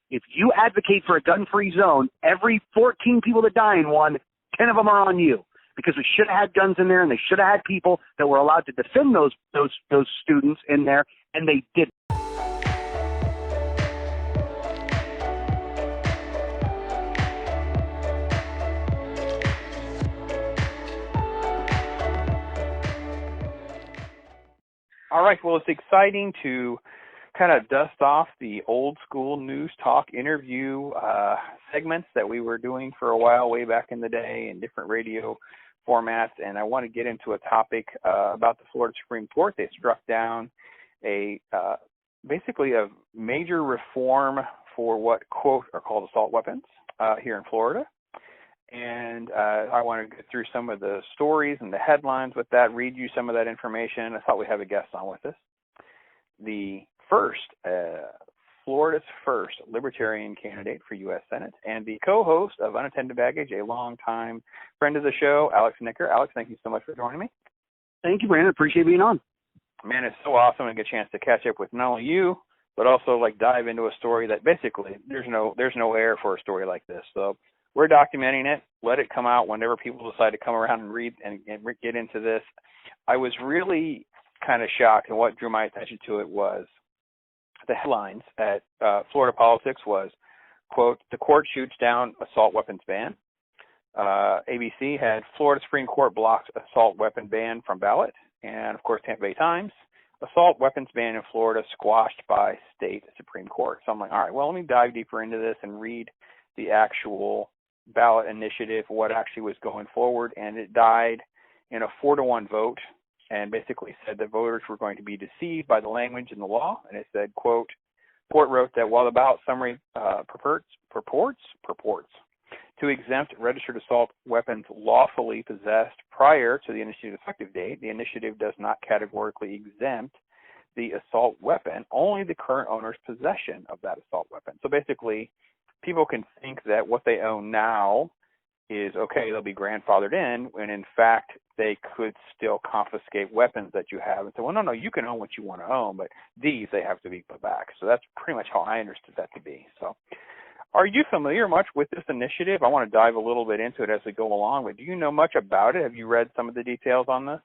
If you advocate for a gun-free zone, every 14 people that die in one, 10 of them are on you. Because we should have had guns in there, and they should have had people that were allowed to defend those students in there, and they didn't. All right, well, it's exciting to kind of dust off the old school news talk interview segments that we were doing for a while way back in the day in different radio formats, and I want to get into a topic about the Florida Supreme Court. They struck down basically a major reform for what, quote, are called assault weapons here in Florida. And I want to get through some of the stories and the headlines with that, read you some of that information. I thought we'd have a guest on with us. Florida's first libertarian candidate for U.S. Senate and the co-host of Unattended Baggage, a longtime friend of the show, Alex Snitker. Alex, thank you so much for joining me. Thank you, Brandon. Appreciate being on. Man, it's so awesome to get a chance to catch up with not only you, but also like dive into a story that basically there's no air for a story like this. So we're documenting it. Let it come out whenever people decide to come around and read and get into this. I was really kind of shocked, and what drew my attention to it was the headlines at Florida Politics was, quote, the court shoots down assault weapons ban. ABC had Florida Supreme Court blocks assault weapon ban from ballot. And, of course, Tampa Bay Times, assault weapons ban in Florida squashed by state Supreme Court. So I'm like, all right, well, let me dive deeper into this and read the actual ballot initiative, what actually was going forward. And it died in a 4-1 vote, and basically said that voters were going to be deceived by the language in the law. And it said, quote, court wrote that while the ballot summary purports to exempt registered assault weapons lawfully possessed prior to the initiative effective date, the initiative does not categorically exempt the assault weapon, only the current owner's possession of that assault weapon. So basically, people can think that what they own now is okay, they'll be grandfathered in, when in fact they could still confiscate weapons that you have and say, well, no, you can own what you want to own, but these, they have to be put back. So that's pretty much how I understood that to be. So are you familiar much with this initiative? I want to dive a little bit into it as we go along, but do you know much about it? Have you read some of the details on this?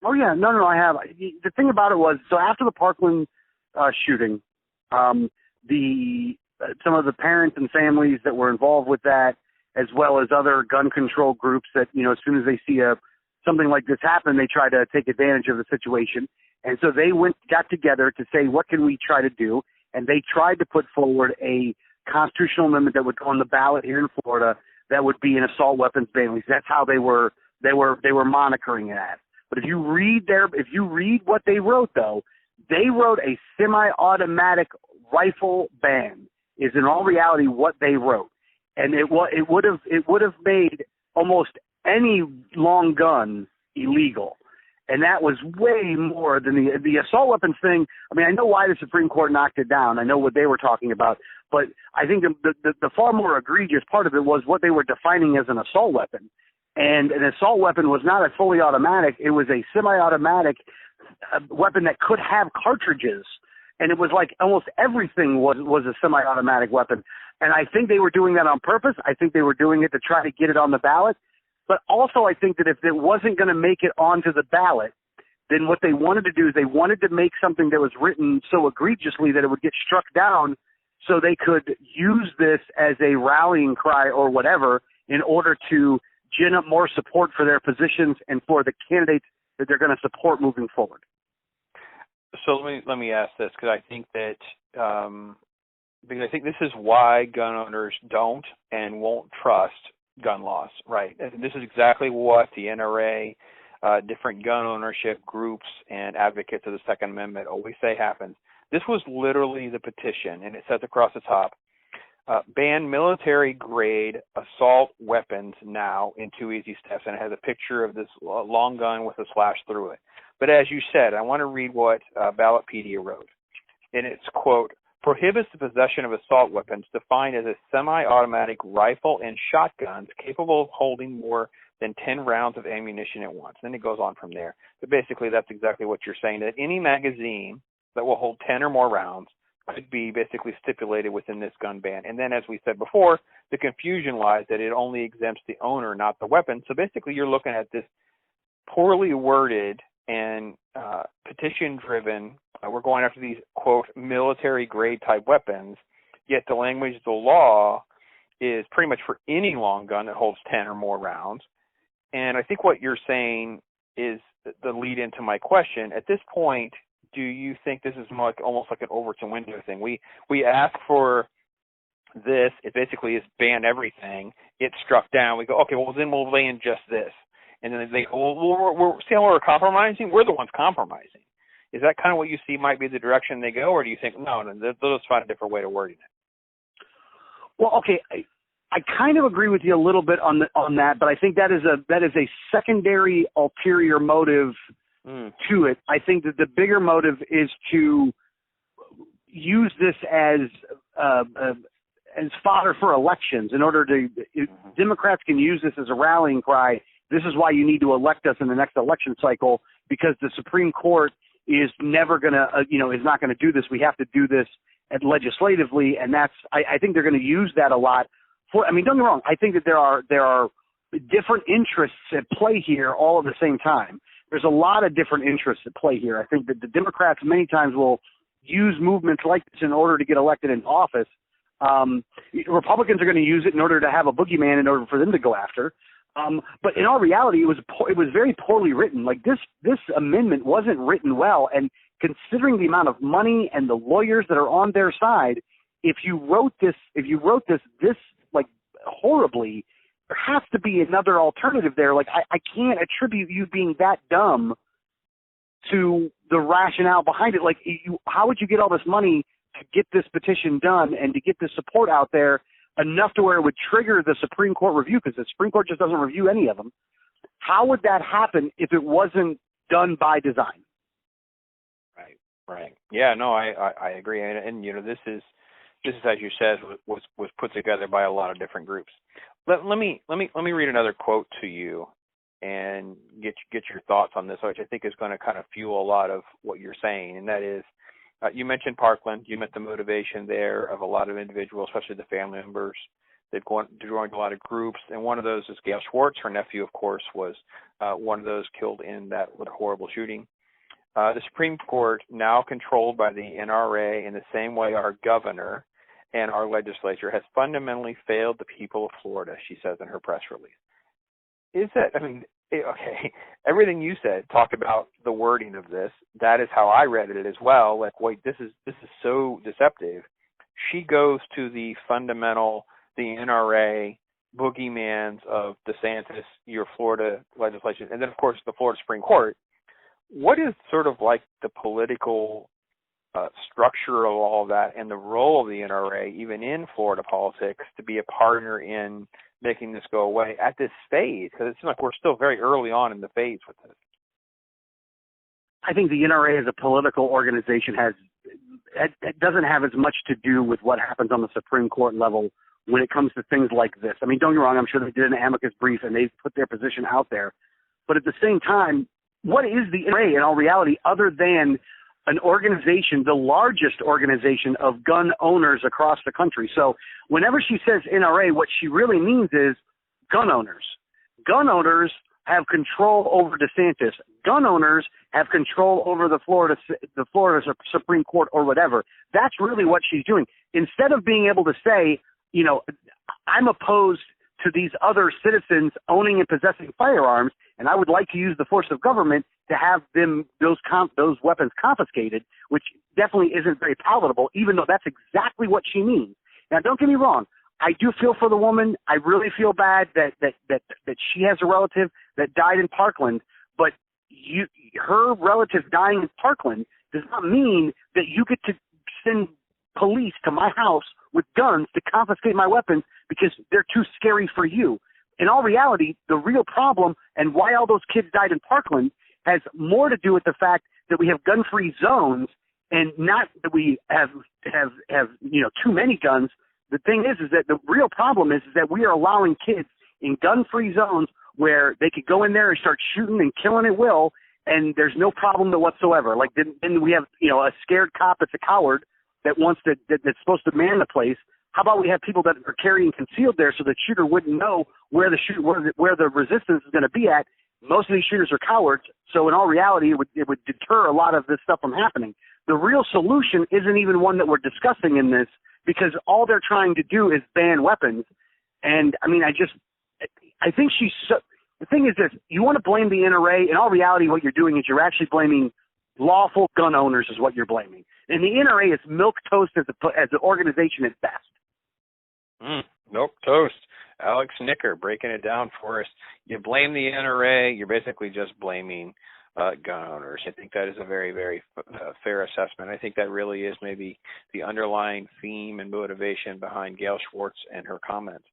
Oh, yeah. No, I have. The thing about it was, so after the Parkland shooting, some of the parents and families that were involved with that, as well as other gun control groups that, as soon as they see something like this happen, they try to take advantage of the situation. And so they got together to say, what can we try to do? And they tried to put forward a constitutional amendment that would go on the ballot here in Florida that would be an assault weapons ban. At least that's how they were monikering it as. But if you read what they wrote, though, they wrote a semi-automatic rifle ban is in all reality what they wrote. And it would have made almost any long gun illegal, and that was way more than the assault weapons thing. I mean, I know why the Supreme Court knocked it down. I know what they were talking about, but I think the far more egregious part of it was what they were defining as an assault weapon. And an assault weapon was not a fully automatic; it was a semi-automatic weapon that could have cartridges. And it was like almost everything was a semi-automatic weapon. And I think they were doing that on purpose. I think they were doing it to try to get it on the ballot. But also I think that if it wasn't going to make it onto the ballot, then what they wanted to do is they wanted to make something that was written so egregiously that it would get struck down so they could use this as a rallying cry or whatever in order to gin up more support for their positions and for the candidates that they're going to support moving forward. So let me ask this, because I think that because I think this is why gun owners don't and won't trust gun laws, right? And this is exactly what the NRA, different gun ownership groups and advocates of the Second Amendment always say happens. This was literally the petition, and it says across the top, ban military-grade assault weapons now in 2 easy steps, and it has a picture of this long gun with a slash through it. But as you said, I want to read what Ballotpedia wrote. And it's, quote, prohibits the possession of assault weapons defined as a semi-automatic rifle and shotguns capable of holding more than 10 rounds of ammunition at once. Then it goes on from there. But basically that's exactly what you're saying, that any magazine that will hold 10 or more rounds could be basically stipulated within this gun ban. And then, as we said before, the confusion lies that it only exempts the owner, not the weapon. So basically, you're looking at this poorly worded and petition-driven, we're going after these, quote, military-grade type weapons, yet the language of the law is pretty much for any long gun that holds 10 or more rounds. And I think what you're saying is the lead into my question. At this point, do you think this is almost like an Overton window thing? We ask for this. It basically is ban everything. It's struck down. We go, okay, well, then we'll ban just this. And then they go, well, we're see how we're compromising? We're the ones compromising. Is that kind of what you see might be the direction they go, or do you think, no, they'll just find a different way to wording it? Well, okay, I kind of agree with you a little bit on that, but I think that is a secondary ulterior motive to it. I think that the bigger motive is to use this as fodder for elections in order to Democrats can use this as a rallying cry. This is why you need to elect us in the next election cycle, because the Supreme Court is never going to, is not going to do this. We have to do this legislatively, and I think they're going to use that a lot. Don't get me wrong. I think that there are different interests at play here all at the same time. There's a lot of different interests at play here. I think that the Democrats many times will use movements like this in order to get elected into office. Republicans are going to use it in order to have a boogeyman in order for them to go after. But in all reality, it was very poorly written. Like this amendment wasn't written well, and considering the amount of money and the lawyers that are on their side, if you wrote this like horribly, there has to be another alternative there. Like I can't attribute you being that dumb to the rationale behind it. Like how would you get all this money to get this petition done and to get this support out there enough to where it would trigger the Supreme Court review, because the Supreme Court just doesn't review any of them? How would that happen if it wasn't done by design? Right. Yeah, no, I agree. And this is, as you said, was put together by a lot of different groups. Let me read another quote to you and get your thoughts on this, which I think is going to kind of fuel a lot of what you're saying. And that is, you mentioned Parkland. You met the motivation there of a lot of individuals, especially the family members. They've joined a lot of groups, and one of those is Gail Schwartz. Her nephew, of course, was one of those killed in that horrible shooting. The Supreme Court, now controlled by the NRA in the same way our governor and our legislature, has fundamentally failed the people of Florida, she says in her press release. Is that, okay, everything you said talked about the wording of this. That is how I read it as well. Like, wait, this is so deceptive. She goes to the fundamental, the NRA boogeymans of DeSantis, your Florida legislation, and then, of course, the Florida Supreme Court. What is sort of like the political structure of all of that and the role of the NRA, even in Florida politics, to be a partner in making this go away at this phase? Because it seems like we're still very early on in the phase with this. I think the NRA as a political organization it doesn't have as much to do with what happens on the Supreme Court level when it comes to things like this. Don't get me wrong, I'm sure they did an amicus brief and they've put their position out there. But at the same time, what is the NRA in all reality other than an organization, the largest organization of gun owners across the country? So whenever she says NRA, what she really means is gun owners. Gun owners have control over DeSantis. Gun owners have control over the Florida Supreme Court or whatever. That's really what she's doing. Instead of being able to say, I'm opposed to these other citizens owning and possessing firearms, and I would like to use the force of government to have those weapons confiscated, which definitely isn't very palatable, even though that's exactly what she means. Now, don't get me wrong. I do feel for the woman. I really feel bad that she has a relative that died in Parkland, but her relative dying in Parkland does not mean that you get to send police to my house with guns to confiscate my weapons because they're too scary for you. In all reality, the real problem and why all those kids died in Parkland has more to do with the fact that we have gun-free zones and not that we have too many guns. The thing is that the real problem is that we are allowing kids in gun-free zones where they could go in there and start shooting and killing at will, and there's no problem whatsoever. Like then we have a scared cop that's a coward that wants to that's supposed to man the place. How about we have people that are carrying concealed there so the shooter wouldn't know where the resistance is going to be at? Most of these shooters are cowards, so in all reality, it would deter a lot of this stuff from happening. The real solution isn't even one that we're discussing in this, because all they're trying to do is ban weapons. And I mean, I think the thing is this: you want to blame the NRA. In all reality, what you're doing is you're actually blaming lawful gun owners, is what you're blaming. And the NRA is milquetoast as an organization at best. Nope, toast. Alex Snicker breaking it down for us. You blame the NRA, you're basically just blaming gun owners. I think that is a very, very fair assessment. I think that really is maybe the underlying theme and motivation behind Gail Schwartz and her comments.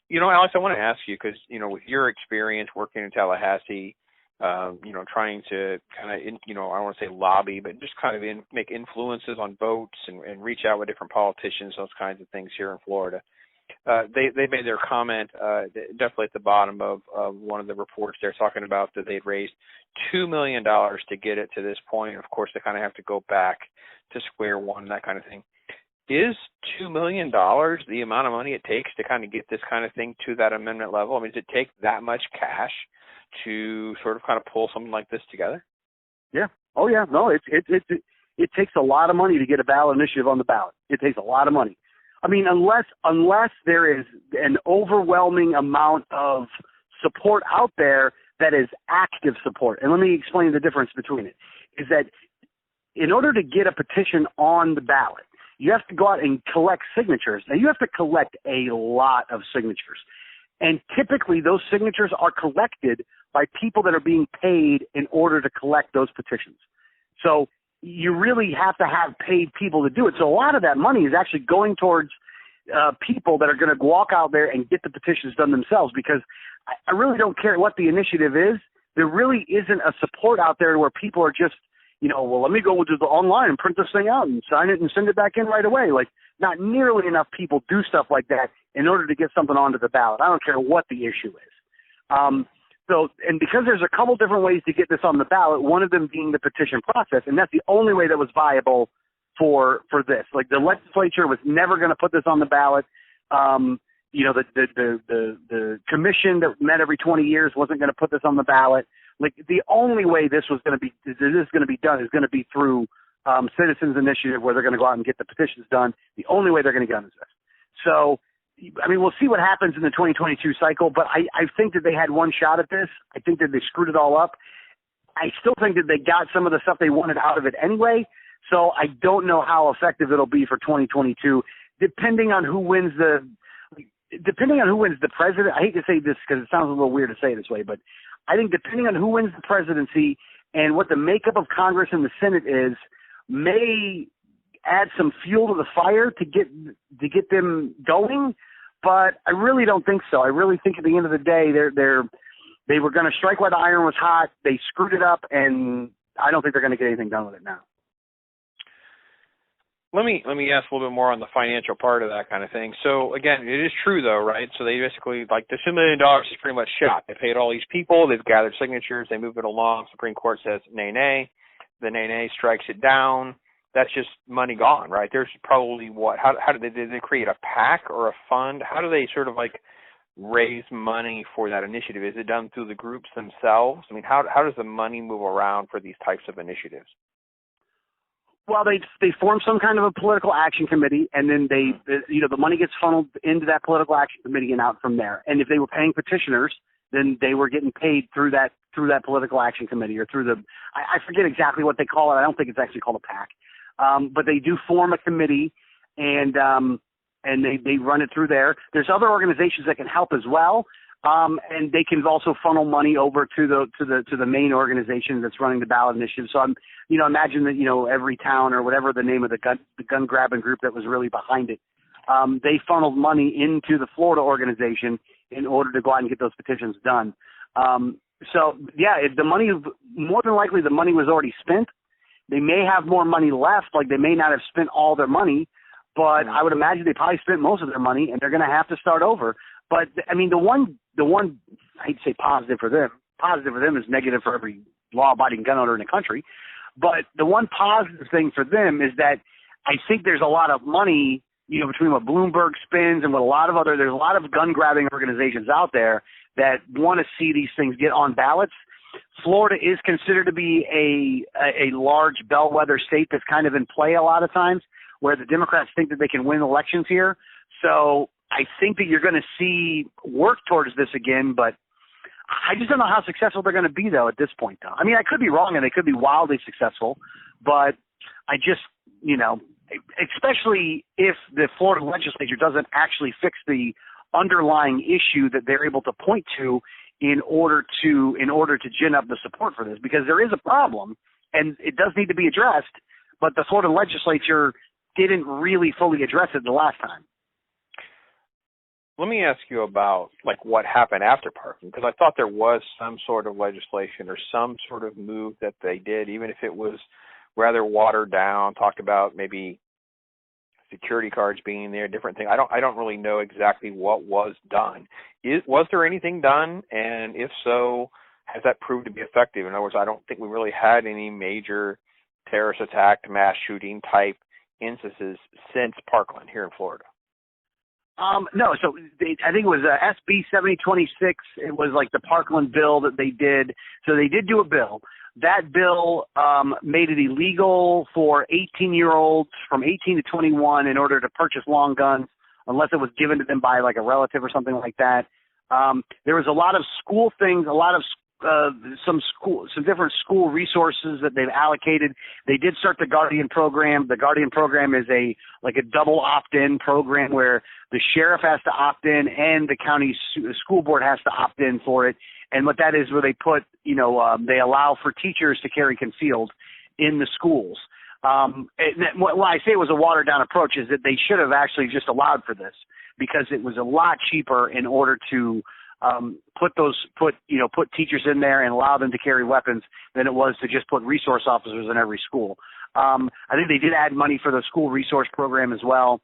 You know, Alex, I want to ask you, because, you know, with your experience working in Tallahassee, you know, trying to kind of, I don't want to say lobby, but just kind of make influences on votes and reach out with different politicians, those kinds of things here in Florida. They made their comment definitely at the bottom of one of the reports. They're talking about that they'd raised $2 million to get it to this point. Of course, they kind of have to go back to square one, that kind of thing. Is $2 million the amount of money it takes to kind of get this kind of thing to that amendment level? I mean, does it take that much cash to sort of kind of pull something like this together? Yeah. Oh, yeah. No, it takes a lot of money to get a ballot initiative on the ballot. It takes a lot of money. I mean, unless there is an overwhelming amount of support out there that is active support. And let me explain the difference between it. Is that in order to get a petition on the ballot, you have to go out and collect signatures. Now, you have to collect a lot of signatures. And typically those signatures are collected by people that are being paid in order to collect those petitions. So you really have to have paid people to do it. So a lot of that money is actually going towards people that are going to walk out there and get the petitions done themselves, because I really don't care what the initiative is. There really isn't a support out there where people are just, well, let me go to the online and print this thing out and sign it and send it back in right away. Like, not nearly enough people do stuff like that in order to get something onto the ballot. I don't care what the issue is. And because there's a couple different ways to get this on the ballot, one of them being the petition process, and that's the only way that was viable for this. Like, the legislature was never going to put this on the ballot. The commission that met every 20 years wasn't going to put this on the ballot. Like, the only way this is going to be done is going to be through citizens initiative, where they're going to go out and get the petitions done. The only way they're going to get done is this. So, I mean, we'll see what happens in the 2022 cycle, but I think that they had one shot at this. I think that they screwed it all up. I still think that they got some of the stuff they wanted out of it anyway, so I don't know how effective it'll be for 2022, depending on who wins the president. I hate to say this because it sounds a little weird to say it this way, but I think depending on who wins the presidency and what the makeup of Congress and the Senate is, may add some fuel to the fire to get them going. But I really don't think so. I really think at the end of the day, they were going to strike while the iron was hot. They screwed it up, and I don't think they're going to get anything done with it now. Let me ask a little bit more on the financial part of that kind of thing. So, again, it is true, though, right? So they basically, like, the $2 million is pretty much shot. They paid all these people. They've gathered signatures. They move it along. Supreme Court says nay, nay. The nay strikes it down. That's just money gone, right? There's probably how did they create a PAC or a fund? How do they sort of like raise money for that initiative? Is it done through the groups themselves? I mean, how does the money move around for these types of initiatives? Well, they form some kind of a political action committee, and then the money gets funneled into that political action committee and out from there. And if they were paying petitioners, then they were getting paid through that political action committee, or through I forget exactly what they call it. I don't think it's actually called a PAC. But they do form a committee, and they run it through there. There's other organizations that can help as well, and they can also funnel money over to the main organization that's running the ballot initiative. So imagine that every town, or whatever the name of the gun grabbing group that was really behind it, they funneled money into the Florida organization in order to go out and get those petitions done. So yeah, the money, more than likely, the money was already spent. They may have more money left, like they may not have spent all their money, but I would imagine they probably spent most of their money, and they're going to have to start over. But I mean, the one I hate to say positive for them is negative for every law-abiding gun owner in the country. But the one positive thing for them is that I think there's a lot of money, you know, between what Bloomberg spins and what there's a lot of gun-grabbing organizations out there that want to see these things get on ballots. Florida is considered to be a large bellwether state that's kind of in play a lot of times, where the Democrats think that they can win elections here. So I think that you're going to see work towards this again, but I just don't know how successful they're going to be, though, at this point, though. I mean, I could be wrong, and they could be wildly successful, but I just, you know, especially if the Florida legislature doesn't actually fix the underlying issue that they're able to point to in order to gin up the support for this, because there is a problem, and it does need to be addressed, but the Florida legislature didn't really fully address it the last time. Let me ask you about, like, what happened after Parkland, because I thought there was some sort of legislation or some sort of move that they did, even if it was rather watered down, talked about maybe security cards being there, different things. I don't really know exactly what was done. Was there anything done? And if so, has that proved to be effective? In other words, I don't think we really had any major terrorist attack, mass shooting type instances since Parkland here in Florida. No, so I think it was SB 7026. It was like the Parkland bill that they did. So they did do a bill. That bill made it illegal for 18-year-olds from 18 to 21 in order to purchase long guns, unless it was given to them by like a relative or something like that. There was a lot of school things, a lot of some different school resources that they've allocated. They did start the Guardian program. The Guardian program is a double opt-in program where the sheriff has to opt in and the county school board has to opt in for it. And what that is, where they put, they allow for teachers to carry concealed in the schools. When I say it was a watered down approach, is that they should have actually just allowed for this, because it was a lot cheaper in order to put teachers in there and allow them to carry weapons than it was to just put resource officers in every school. I think they did add money for the school resource program as well,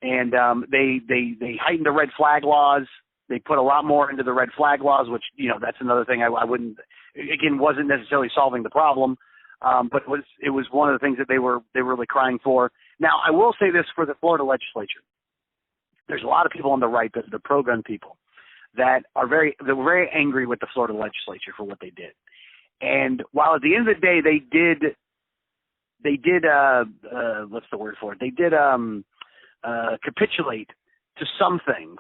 and they heightened the red flag laws. They put a lot more into the red flag laws, which, that's another thing I wasn't necessarily solving the problem, but it was one of the things that they were really crying for. Now, I will say this for the Florida legislature: there's a lot of people on the right, the pro-gun people, that were very angry with the Florida legislature for what they did. And while at the end of the day they did what's the word for it? They did capitulate to some things.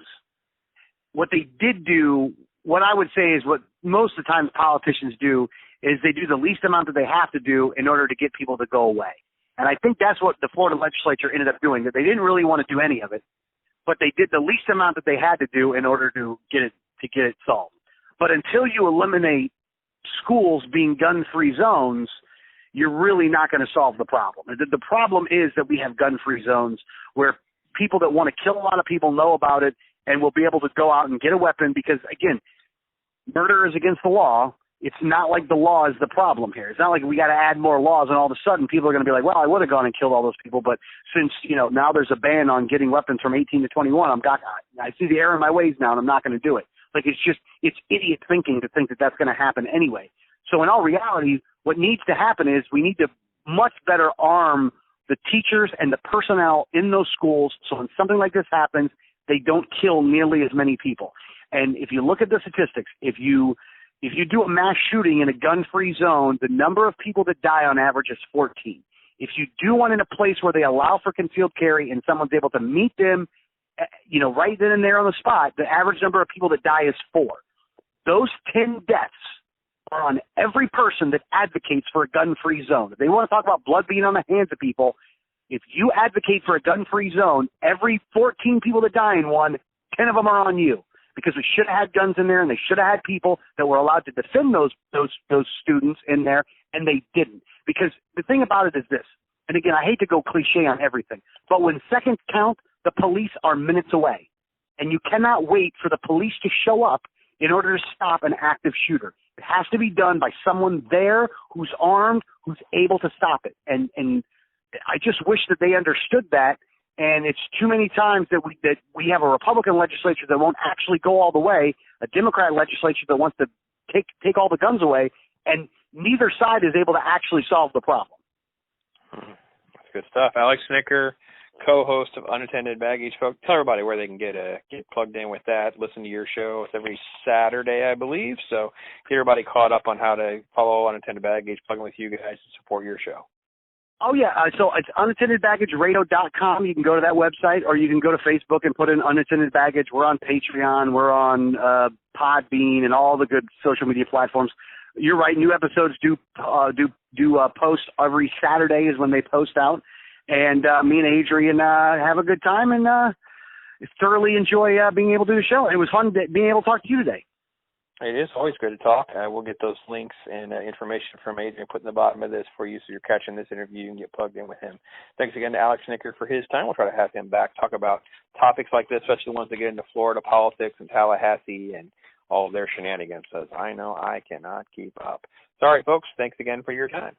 What they did do, what I would say is what most of the time politicians do, is they do the least amount that they have to do in order to get people to go away. And I think that's what the Florida legislature ended up doing, that they didn't really want to do any of it, but they did the least amount that they had to do in order to get it solved. But until you eliminate schools being gun-free zones, you're really not going to solve the problem. The problem is that we have gun-free zones where people that want to kill a lot of people know about it and will be able to go out and get a weapon, because, again, murder is against the law. It's not like the law is the problem here. It's not like we got to add more laws and all of a sudden people are going to be like, well, I would have gone and killed all those people, but since, now there's a ban on getting weapons from 18 to 21, I see the error in my ways now and I'm not going to do it. Like, it's idiot thinking to think that that's going to happen anyway. So in all reality, what needs to happen is we need to much better arm the teachers and the personnel in those schools so when something like this happens, they don't kill nearly as many people. And if you look at the statistics, if you do a mass shooting in a gun-free zone, the number of people that die on average is 14. If you do one in a place where they allow for concealed carry and someone's able to meet them, right then and there on the spot, the average number of people that die is 4. Those 10 deaths are on every person that advocates for a gun-free zone. If they want to talk about blood being on the hands of people, if you advocate for a gun-free zone, every 14 people that die in one, 10 of them are on you. Because we should have had guns in there and they should have had people that were allowed to defend those students in there, and they didn't. Because the thing about it is this, and again, I hate to go cliche on everything, but when seconds count, the police are minutes away. And you cannot wait for the police to show up in order to stop an active shooter. It has to be done by someone there who's armed, who's able to stop it. And I just wish that they understood that. And it's too many times that we have a Republican legislature that won't actually go all the way, a Democrat legislature that wants to take all the guns away, and neither side is able to actually solve the problem. That's a good stuff. Alex Snitker, co-host of Unattended Baggage. Folks, tell everybody where they can get plugged in with that. Listen to your show. It's every Saturday, I believe. So get everybody caught up on how to follow Unattended Baggage, plug in with you guys, and support your show. Oh, yeah. So it's unattendedbaggageradio.com. You can go to that website, or you can go to Facebook and put in Unattended Baggage. We're on Patreon. We're on Podbean and all the good social media platforms. You're right. New episodes do post every Saturday is when they post out. And me and Adrian have a good time and thoroughly enjoy being able to do the show. It was fun being able to talk to you today. It is always good to talk. We'll get those links and information from Adrian put in the bottom of this for you, so you're catching this interview and get plugged in with him. Thanks again to Alex Snitker for his time. We'll try to have him back, talk about topics like this, especially the ones that get into Florida politics and Tallahassee and all of their shenanigans. As I know I cannot keep up. Sorry, folks. Thanks again for your time.